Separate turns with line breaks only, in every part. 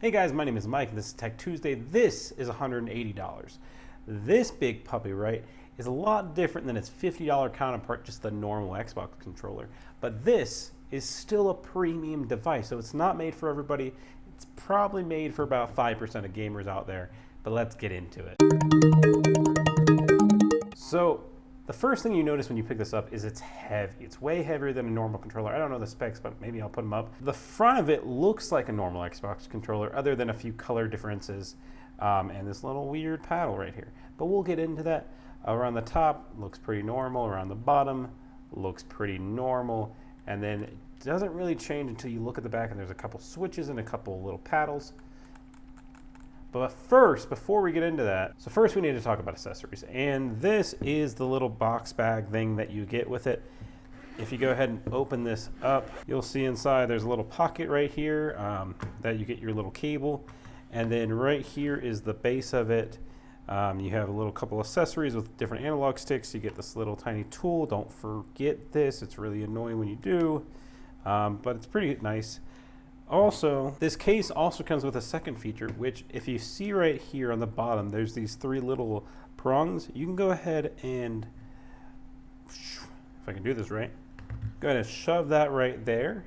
Hey guys, my name is Mike. This is Tech Tuesday. This is $180. This big puppy, right, is a lot different than its $50 counterpart, just the normal Xbox controller. But this is still a premium device, so it's not made for everybody. It's probably made for about 5% of gamers out there, but let's get into it. So the first thing you notice when you pick this up is it's heavy. It's way heavier than a normal controller. I don't know the specs, but maybe I'll put them up. The front of it looks like a normal Xbox controller, other than a few color differences and this little weird paddle right here. But we'll get into that. Around the top, looks pretty normal. Around the bottom, looks pretty normal. And then it doesn't really change until you look at the back, and there's a couple switches and a couple little paddles. But first, before we get into that, so first we need to talk about accessories. And this is the little box bag thing that you get with it. If you go ahead and open this up, you'll see inside there's a little pocket right here that you get your little cable. And then right here is the base of it. You have a little couple accessories with different analog sticks. You get this little tiny tool. Don't forget this. It's really annoying when you do, but it's pretty nice. Also, this case also comes with a second feature, which if you see right here on the bottom, there's these three little prongs. You can go ahead and, if I can do this right, go ahead and shove that right there,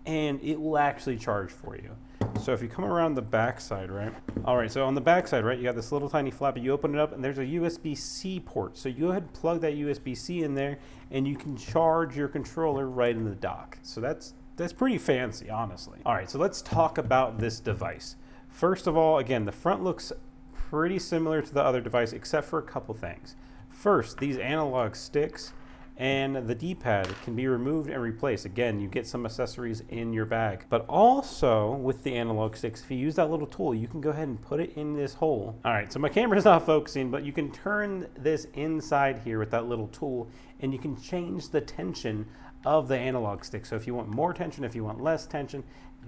and it will actually charge for you. So if you come around the back side, right? All right, so on the back side, right, you got this little tiny flap, you open it up, and there's a USB-C port. So you go ahead and plug that USB-C in there, and you can charge your controller right in the dock. So that's pretty fancy, honestly. All right, so let's talk about this device. First of all, again, the front looks pretty similar to the other device, except for a couple things. First, these analog sticks and the D-pad can be removed and replaced. Again, you get some accessories in your bag. But also, with the analog sticks, if you use that little tool, you can go ahead and put it in this hole. All right, so my camera's not focusing, but you can turn this inside here with that little tool, and you can change the tension of the analog stick. So if you want more tension, if you want less tension,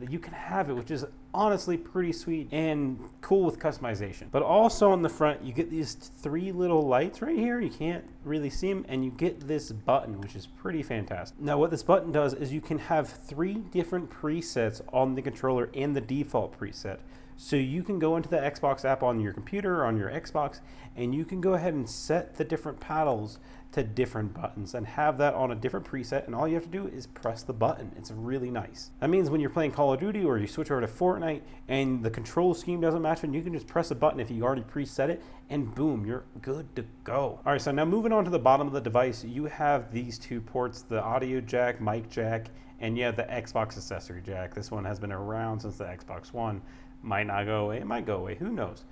you can have it, which is honestly pretty sweet and cool with customization. But also on the front, you get these three little lights right here. You can't really see them, and you get this button, which is pretty fantastic. Now what this button does is you can have three different presets on the controller and the default preset. So you can go into the Xbox app on your computer or on your Xbox, and you can go ahead and set the different paddles to different buttons and have that on a different preset, and all you have to do is press the button. It's really nice. That means when you're playing Call of Duty or you switch over to Fortnite and the control scheme doesn't match, and you can just press a button if you already preset it, and boom, you're good to go. All right, so now moving on to the bottom of the device, you have these two ports, the audio jack, mic jack, and you have the Xbox accessory jack. This one has been around since the Xbox One. Might not go away, it might go away, who knows?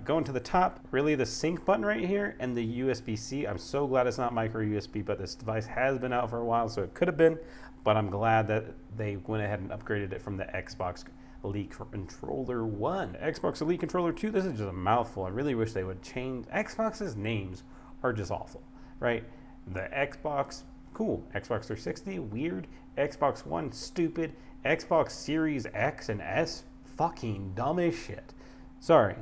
Going to the top, really the sync button right here and the USB-C. I'm so glad it's not micro USB, but this device has been out for a while, so it could have been, but I'm glad that they went ahead and upgraded it from the Xbox Elite Controller 1. Xbox Elite Controller 2, this is just a mouthful. I really wish they would change. Xbox's names are just awful, right? The Xbox, cool. Xbox 360, weird. Xbox One, stupid. Xbox Series X and S, fucking dumb as shit. Sorry.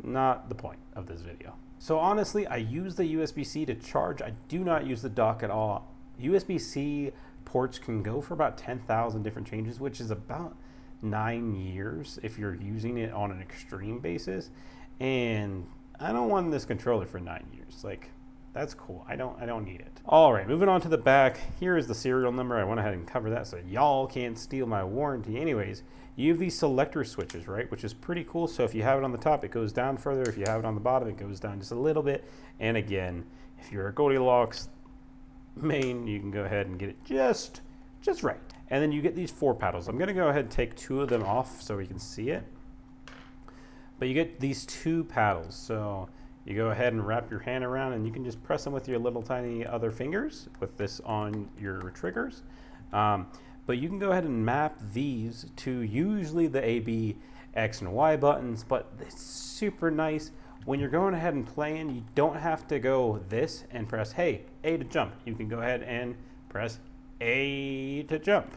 Not the point of this video. So honestly, I use the USB-C to charge. I do not use the dock at all. USB-C ports can go for about 10,000 different changes, which is about 9 years if you're using it on an extreme basis. And I don't want this controller for 9 years. Like, that's cool. I don't need it. All right, moving on to the back. Here is the serial number. I went ahead and covered that so y'all can't steal my warranty. Anyways, you have these selector switches, right, which is pretty cool. So if you have it on the top, it goes down further. If you have it on the bottom, it goes down just a little bit. And again, if you're a Goldilocks main, you can go ahead and get it just right. And then you get these four paddles. I'm going to go ahead and take two of them off so we can see it. But you get these two paddles. So you go ahead and wrap your hand around, and you can just press them with your little tiny other fingers with this on your triggers. But you can go ahead and map these to usually the A, B, X, and Y buttons, but it's super nice. When you're going ahead and playing, you don't have to go this and press, hey, A to jump. You can go ahead and press A to jump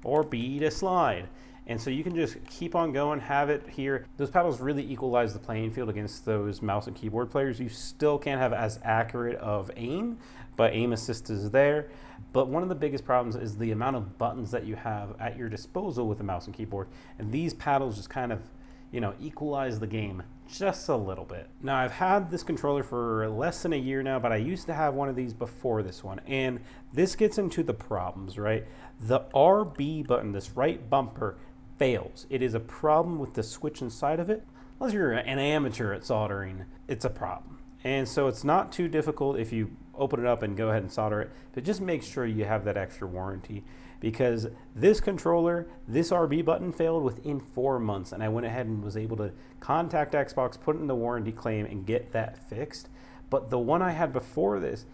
or B to slide. And so you can just keep on going, have it here. Those paddles really equalize the playing field against those mouse and keyboard players. You still can't have as accurate of aim, but aim assist is there. But one of the biggest problems is the amount of buttons that you have at your disposal with a mouse and keyboard. And these paddles just kind of equalize the game just a little bit. Now, I've had this controller for less than a year now, but I used to have one of these before this one, and this gets into the problems, right? The RB button, this right bumper, fails. It is a problem with the switch inside of it. Unless you're an amateur at soldering, it's a problem. And so it's not too difficult if you open it up and go ahead and solder it, but just make sure you have that extra warranty, because this controller, this RB button failed within 4 months, and I went ahead and was able to contact Xbox, put in the warranty claim, and get that fixed. But the one I had before this,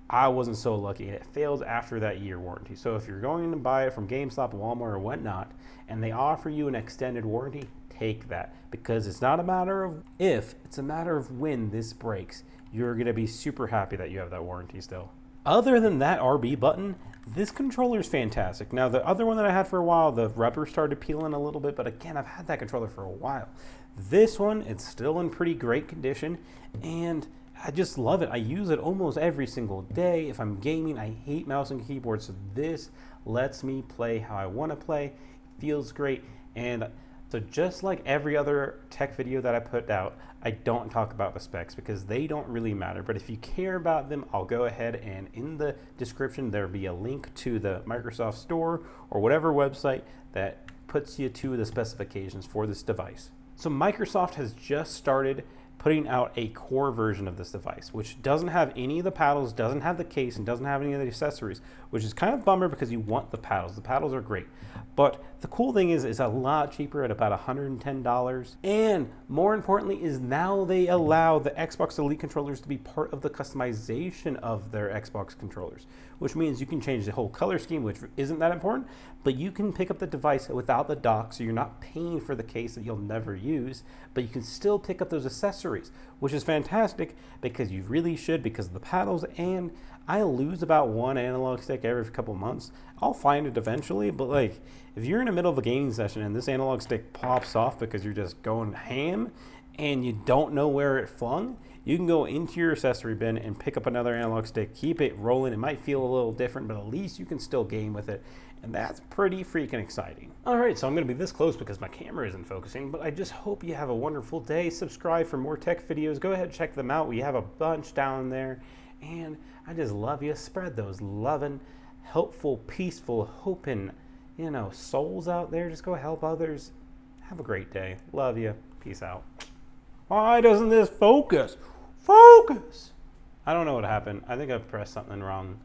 I wasn't so lucky, and it failed after that year warranty. So if you're going to buy it from GameStop, Walmart, or whatnot, and they offer you an extended warranty, take that, because it's not a matter of if, it's a matter of when this breaks. You're going to be super happy that you have that warranty still. Other than that RB button, this controller is fantastic. Now, the other one that I had for a while, the rubber started peeling a little bit, but again, I've had that controller for a while. This one, it's still in pretty great condition, and I just love it. I use it almost every single day. If I'm gaming, I hate mouse and keyboard, so this lets me play how I want to play. It feels great, and so just like every other tech video that I put out, I don't talk about the specs because they don't really matter. But if you care about them, I'll go ahead and in the description, there'll be a link to the Microsoft Store or whatever website that puts you to the specifications for this device. So Microsoft has just started putting out a core version of this device, which doesn't have any of the paddles, doesn't have the case, and doesn't have any of the accessories, which is kind of a bummer because you want the paddles. The paddles are great. But the cool thing is it's a lot cheaper at about $110. And more importantly is now they allow the Xbox Elite controllers to be part of the customization of their Xbox controllers, which means you can change the whole color scheme, which isn't that important, but you can pick up the device without the dock, so you're not paying for the case that you'll never use, but you can still pick up those accessories, which is fantastic because you really should, because of the paddles. And I lose about one analog stick every couple months. I'll find it eventually, but like if you're in the middle of a gaming session and this analog stick pops off because you're just going ham and you don't know where it flung, you can go into your accessory bin and pick up another analog stick, keep it rolling. It might feel a little different, but at least you can still game with it. And that's pretty freaking exciting. All right, so I'm gonna be this close because my camera isn't focusing, but I just hope you have a wonderful day. Subscribe for more tech videos. Go ahead and check them out. We have a bunch down there. And I just love you. Spread those loving, helpful, peaceful, hoping, souls out there. Just go help others. Have a great day. Love you. Peace out. Why doesn't this focus? Focus! I don't know what happened. I think I pressed something wrong.